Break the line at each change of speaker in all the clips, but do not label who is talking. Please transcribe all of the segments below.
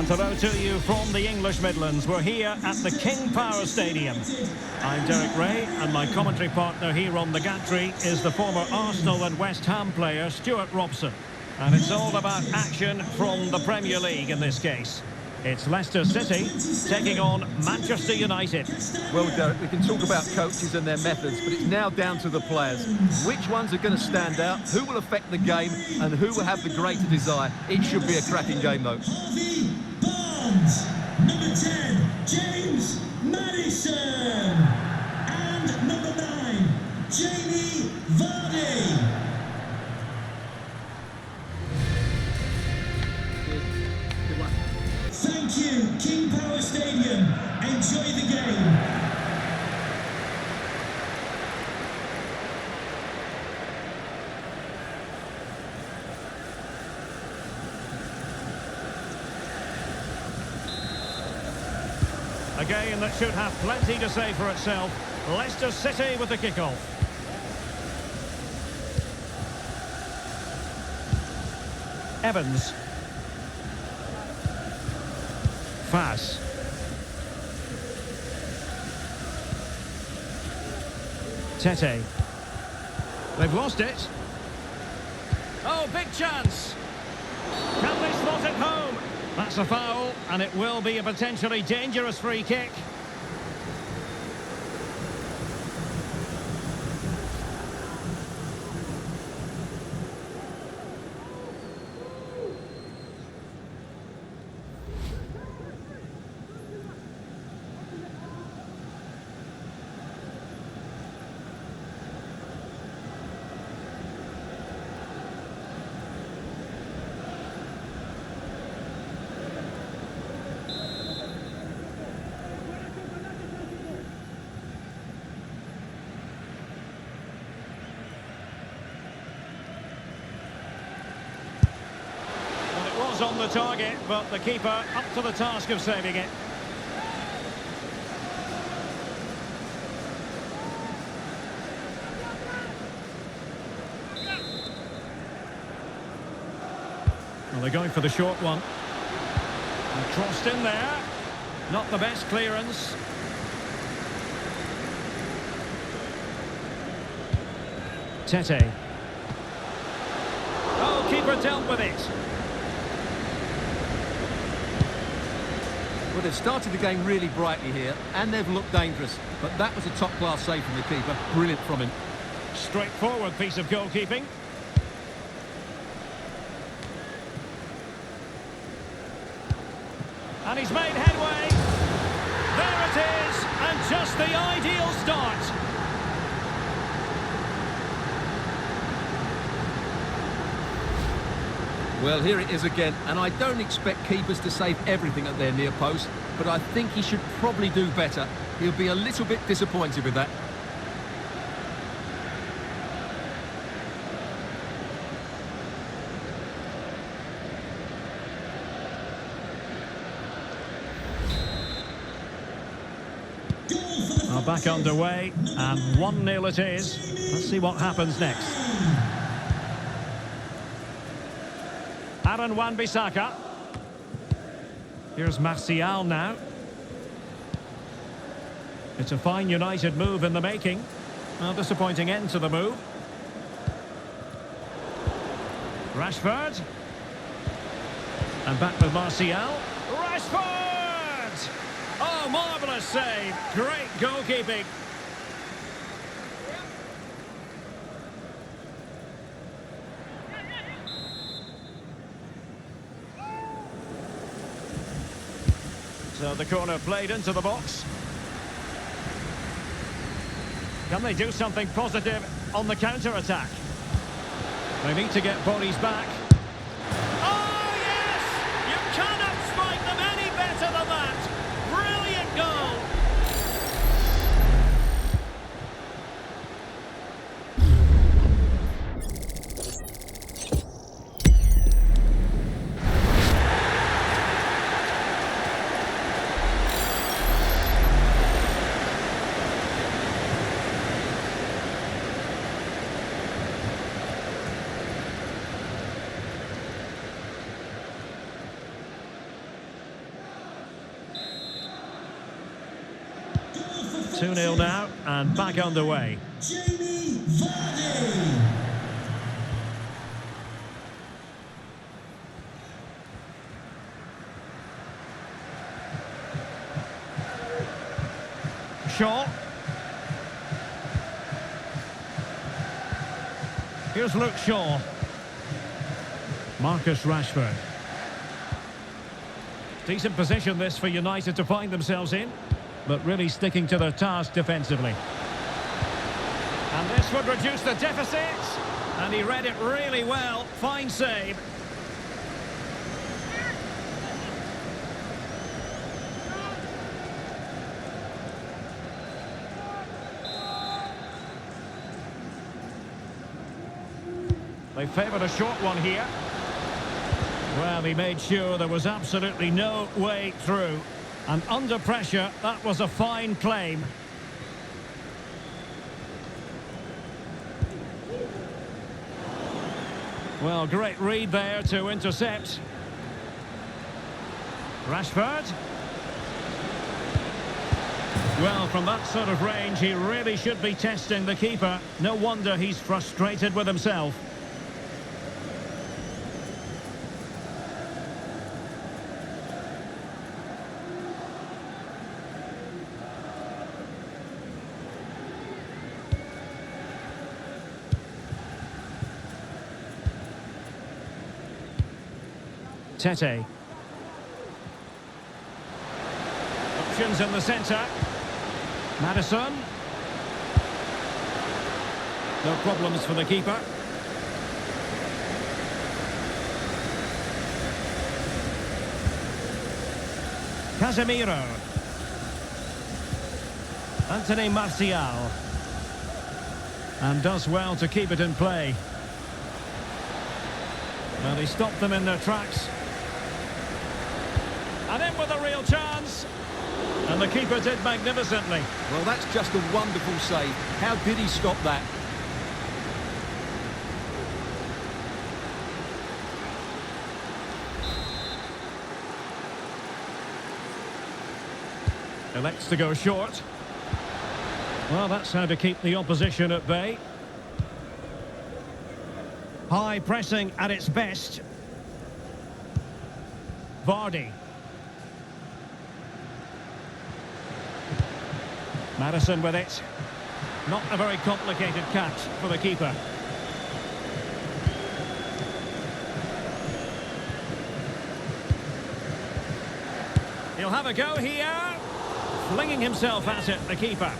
And hello to you from the English Midlands. We're here at the King Power Stadium. I'm Derek Ray, and my commentary partner here on the gantry is the former Arsenal and West Ham player Stuart Robson. And it's all about action from the Premier League in this case. It's Leicester City taking on Manchester United.
Well, Derek, we can talk about coaches and their methods, but it's now down to the players. Which ones are going to stand out, who will affect the game, and who will have the greater desire? It should be a cracking game, though.
Number 10, James Maddison. And number 9, Jamie Vardy. Thank you, King Power Stadium. Enjoy the game.
A game that should have plenty to say for itself. Leicester City with the kickoff. Evans. Pass. Tete. They've lost it. Oh, big chance. Can they slot it home? That's a foul, and it will be a potentially dangerous free kick. On the target, but the keeper up to the task of saving it. Well, they're going for the short one. And crossed in there. Not the best clearance. Tete. Oh, keeper dealt with it.
Well, they've started the game really brightly here, and they've looked dangerous. But that was a top-class save from the keeper. Brilliant from him.
Straightforward piece of goalkeeping. And he's made headway. There it is, and just the ideal start.
Well, here it is again, and I don't expect keepers to save everything at their near post, but I think he should probably do better. He'll be a little bit disappointed with that.
Well, back underway, and 1-0 it is. Let's see what happens next. Aaron Wan-Bissaka. Here's Martial now. It's a fine United move in the making. Well, disappointing end to the move. Rashford. And back with Martial. Rashford! Oh, marvellous save. Great goalkeeping. So the corner played into the box. Can they do something positive on the counter-attack? They need to get bodies back. Oh, yes! You cannot strike them any better than that. Brilliant goal. 2-0 now, and back underway.
Jamie Vardy.
Shaw. Here's Luke Shaw. Marcus Rashford. Decent position this for United to find themselves in, but really sticking to their task defensively. And this would reduce the deficit. And he read it really well. Fine save. They favoured a short one here. Well, he made sure there was absolutely no way through. And under pressure, that was a fine claim. Well, great read there to intercept. Rashford. Well, from that sort of range, he really should be testing the keeper. No wonder he's frustrated with himself. Tete. Options in the centre. Maddison. No problems for the keeper. Casemiro. Anthony Martial. And does well to keep it in play. Well, he stopped them in their tracks. And in with a real chance. And the keeper did magnificently.
Well, that's just a wonderful save. How did he stop that?
Elects to go short. Well, that's how to keep the opposition at bay. High pressing at its best. Vardy. Maddison with it. Not a very complicated catch for the keeper. He'll have a go here. Flinging himself at it, the keeper.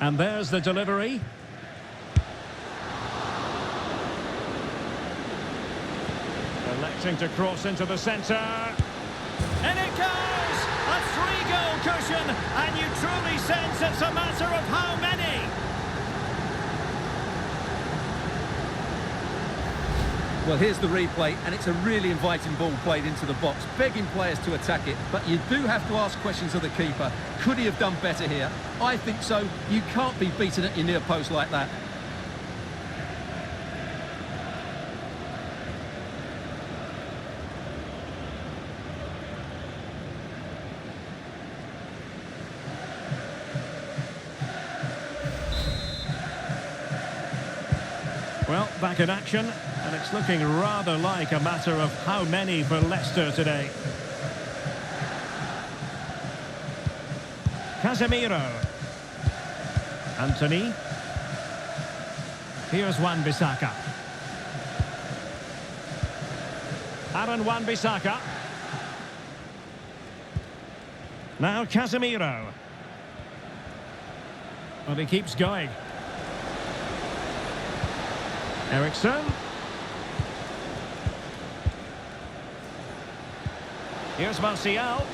And there's the delivery. Electing to cross into the centre. And it goes! A 3-goal cushion, and you truly sense it's a matter of how many.
Well, here's the replay, and it's a really inviting ball played into the box, begging players to attack it, but you do have to ask questions of the keeper. Could he have done better here? I think so. You can't be beaten at your near post like that.
Well, back in action, and it's looking rather like a matter of how many for Leicester today. Casemiro. Anthony. Here's Wan-Bissaka. Aaron Wan-Bissaka. Now Casemiro. Well, he keeps going. Ericsson. Here's Martial.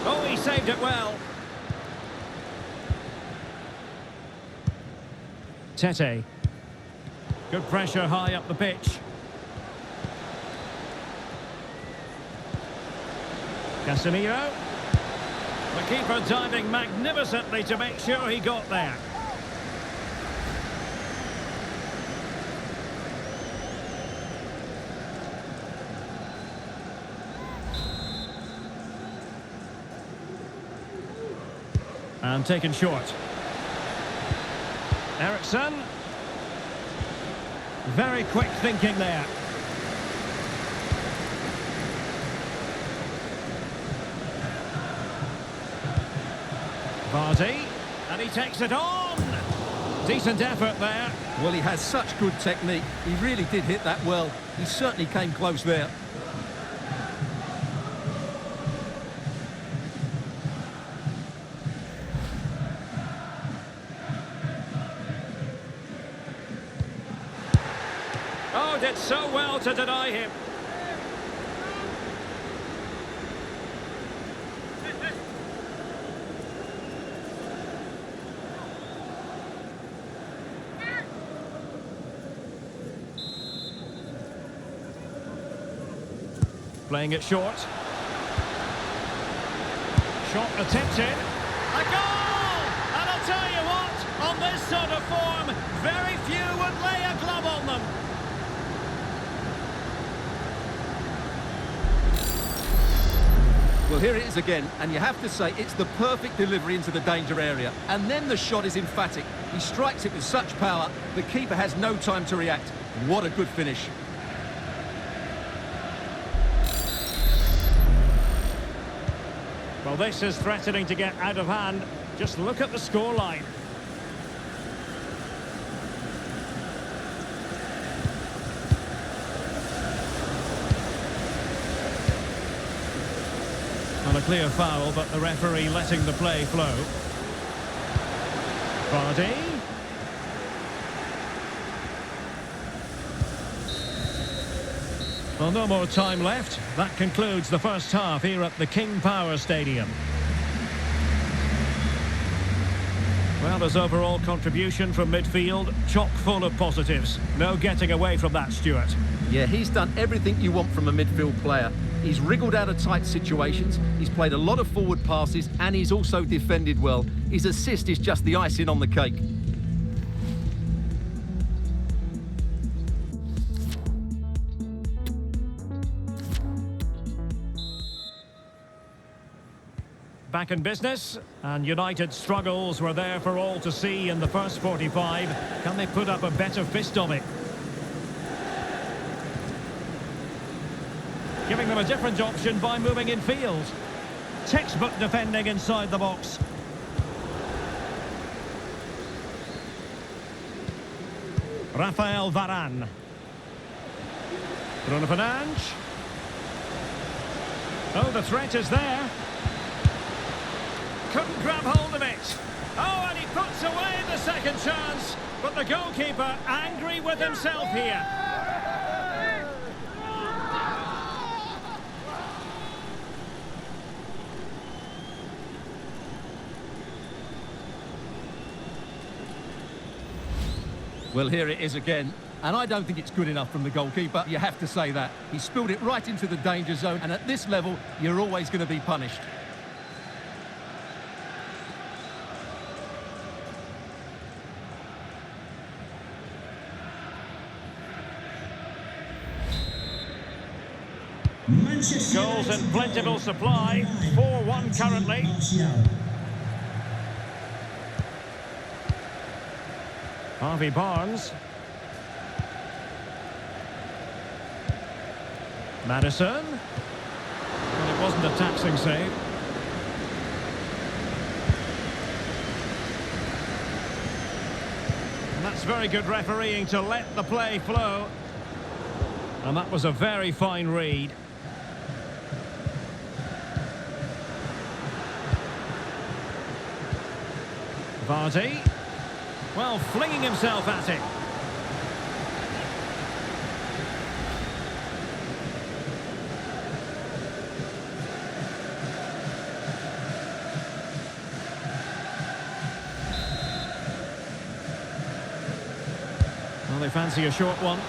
Oh, he saved it well. Tete. Good pressure high up the pitch. Casemiro. The keeper diving magnificently to make sure he got there. And taken short. Ericsson. Very quick thinking there. Vardy, and he takes it on. Decent effort there.
Well, he has such good technique. He really did hit that well. He certainly came close there.
Oh, did so well to deny him. Playing it short. Shot attempted. A goal! And I'll tell you what, on this sort of form, very few would lay a glove on them.
Well, here it is again, and you have to say it's the perfect delivery into the danger area. And then the shot is emphatic. He strikes it with such power, the keeper has no time to react. What a good finish.
Well, this is threatening to get out of hand. Just look at the scoreline. On a clear foul, but the referee letting the play flow. Vardy. Well, no more time left. That concludes the first half here at the King Power Stadium. Well, his overall contribution from midfield, chock full of positives. No getting away from that, Stuart.
Yeah, he's done everything you want from a midfield player. He's wriggled out of tight situations, he's played a lot of forward passes, and he's also defended well. His assist is just the icing on the cake.
Back in business, and United's struggles were there for all to see in the first 45. Can they put up a better fist of it? Giving them a different option by moving in field. Textbook defending inside the box. Rafael Varane. Bruno Fernandes. Oh, the threat is there. Couldn't grab hold of it. Oh, and he puts away the second chance. But the goalkeeper angry with himself here.
Well, here it is again. And I don't think it's good enough from the goalkeeper. You have to say that. He spilled it right into the danger zone. And at this level, you're always going to be punished.
Goals in plentiful supply. 4-1 currently. Harvey Barnes. Madison. Well, it wasn't a taxing save. And that's very good refereeing to let the play flow. And that was a very fine read. Vardy. Well, flinging himself at it. Well, they fancy a short one.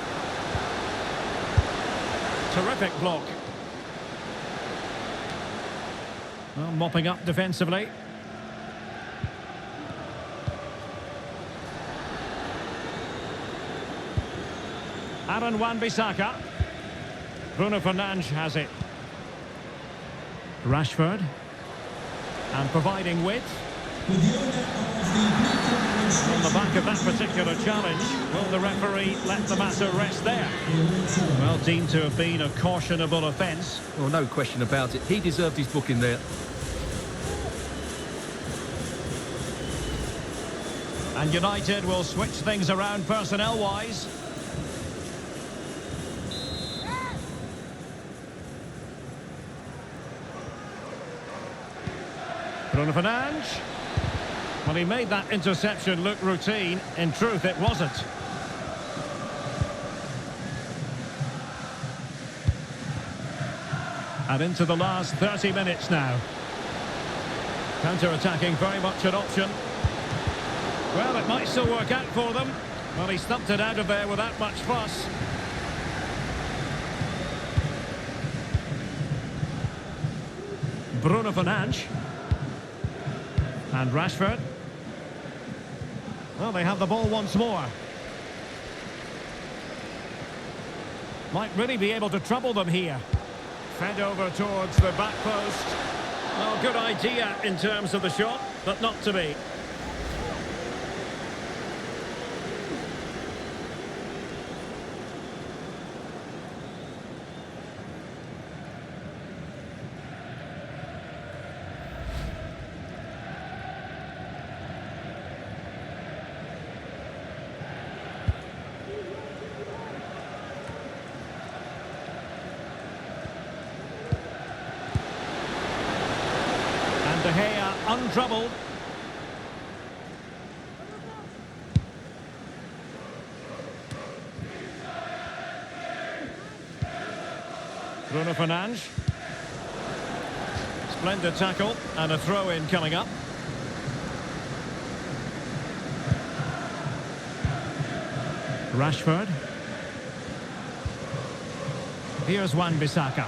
Terrific block. Well, mopping up defensively. Aaron Wan-Bissaka. Bruno Fernandes has it. Rashford. And providing width.
With the owner of the
On the back of that particular challenge, will the referee let the matter rest there? Well, deemed to have been a cautionable offence.
Well, no question about it. He deserved his booking there.
And United will switch things around personnel-wise. Bruno Fernandes. Well, he made that interception look routine. In truth, it wasn't. And into the last 30 minutes now. Counter-attacking, very much an option. Well, it might still work out for them. Well, he stumped it out of there without much fuss. Bruno Fernandes. And Rashford. Well, they have the ball once more. Might really be able to trouble them here. Fed over towards the back post. Well, good idea in terms of the shot, but not to be. De Gea untroubled. Bruno Fernandes. Splendid tackle and a throw-in coming up. Rashford. Here's Wan-Bissaka.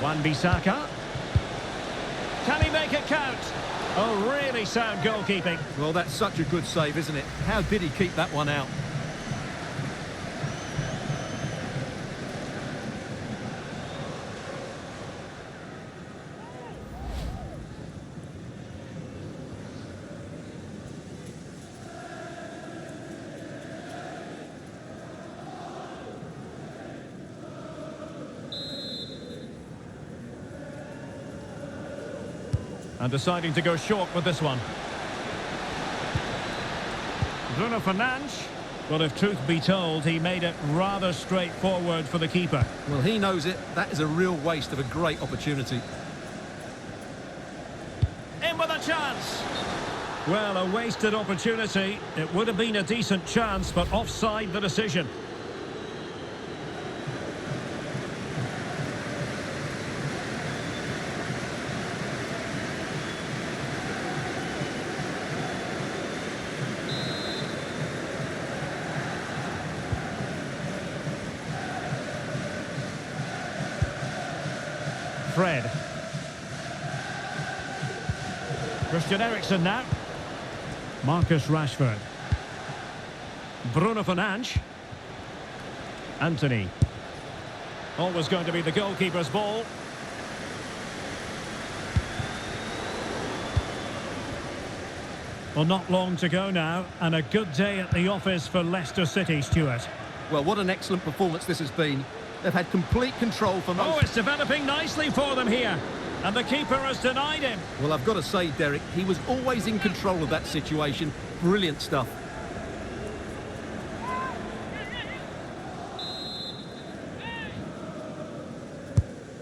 Wan-Bissaka. Can he make it count? Oh, really sound goalkeeping.
Well, that's such a good save, isn't it? How did he keep that one out?
And deciding to go short with this one. Bruno Fernandes. Well, if truth be told, he made it rather straightforward for the keeper.
Well, he knows it. That is a real waste of a great opportunity.
In with a chance. Well, a wasted opportunity. It would have been a decent chance, but offside the decision. Fred. Christian Eriksen now. Marcus Rashford. Bruno Fernandes. Anthony. Always going to be the goalkeeper's ball. Well, not long to go now, and a good day at the office for Leicester City, Stuart.
Well, what an excellent performance this has been. They've had complete control for most...
Oh, it's developing nicely for them here. And the keeper has denied him.
Well, I've got to say, Derek, he was always in control of that situation. Brilliant stuff.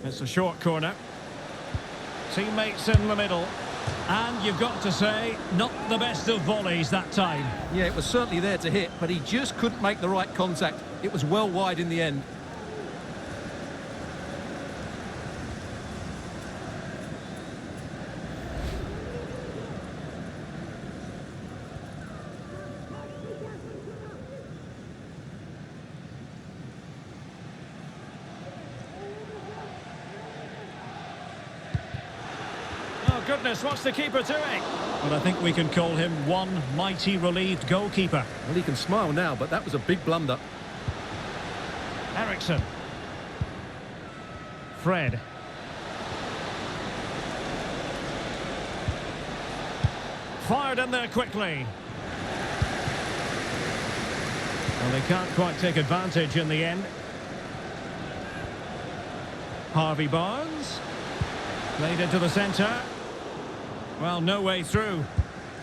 It's a short corner. Teammates in the middle. And you've got to say, not the best of volleys that time.
Yeah, it was certainly there to hit, but he just couldn't make the right contact. It was well wide in the end.
Oh, goodness, what's the keeper doing? Well, I think we can call him one mighty relieved goalkeeper.
Well, he can smile now, but that was a big blunder.
Ericsson. Fred. Fired in there quickly. Well, they can't quite take advantage in the end. Harvey Barnes. Played into the centre. Well, no way through.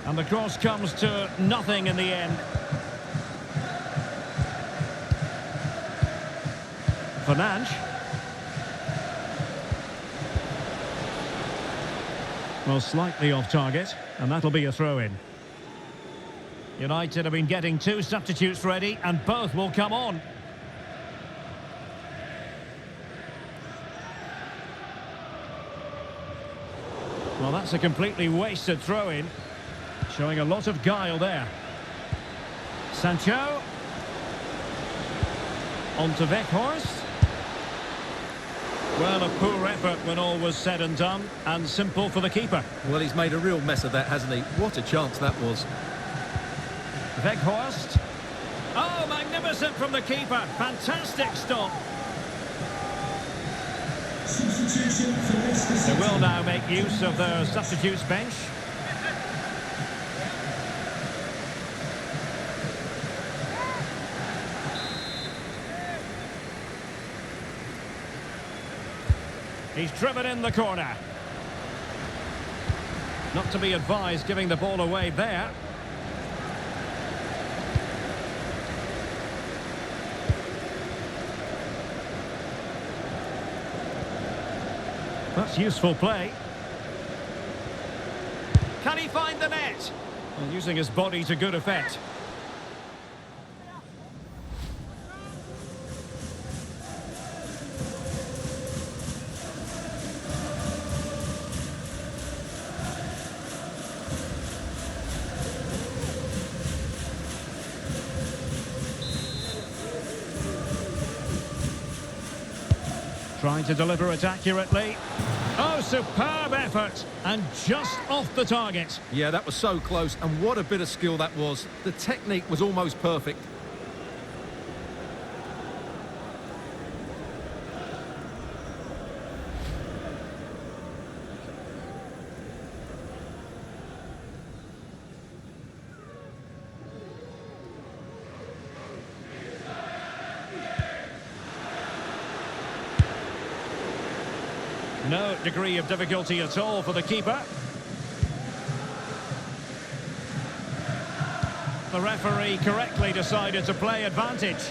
And the cross comes to nothing in the end. Fernandes. Well, slightly off target, and that'll be a throw-in. United have been getting two substitutes ready, and both will come on. Well, that's a completely wasted throw-in. Showing a lot of guile there. Sancho. On to Weghorst. Well, a poor effort when all was said and done, and simple for the keeper.
Well, he's made a real mess of that, hasn't he? What a chance that was.
Weghorst. Oh, magnificent from the keeper. Fantastic stop.
Substitution for Leicester
They
City.
will now make use of their substitutes bench. He's driven in the corner. Not to be advised giving the ball away there. That's useful play. Can he find the net? Well, using his body to good effect. Trying to deliver it accurately. Oh, superb effort. And just off the target.
Yeah, that was so close, and what a bit of skill that was. The technique was almost perfect.
No degree of difficulty at all for the keeper. The referee correctly decided to play advantage.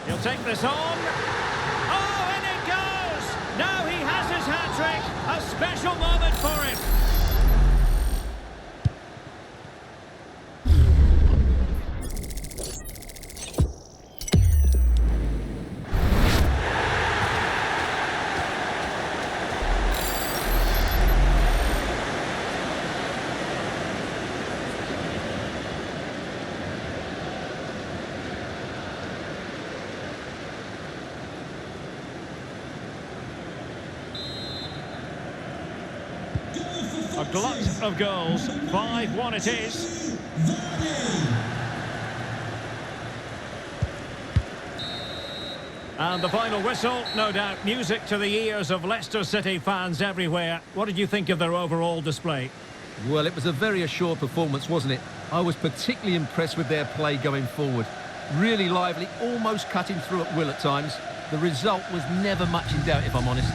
He'll take this on. Oh, in it goes! Now he has his hat-trick. A special moment for him. A glut of goals. 5-1 it is. And the final whistle, no doubt music to the ears of Leicester City fans everywhere. What did you think of their overall display?
Well, it was a very assured performance, wasn't it? I was particularly impressed with their play going forward. Really lively, almost cutting through at will at times. The result was never much in doubt, if I'm honest.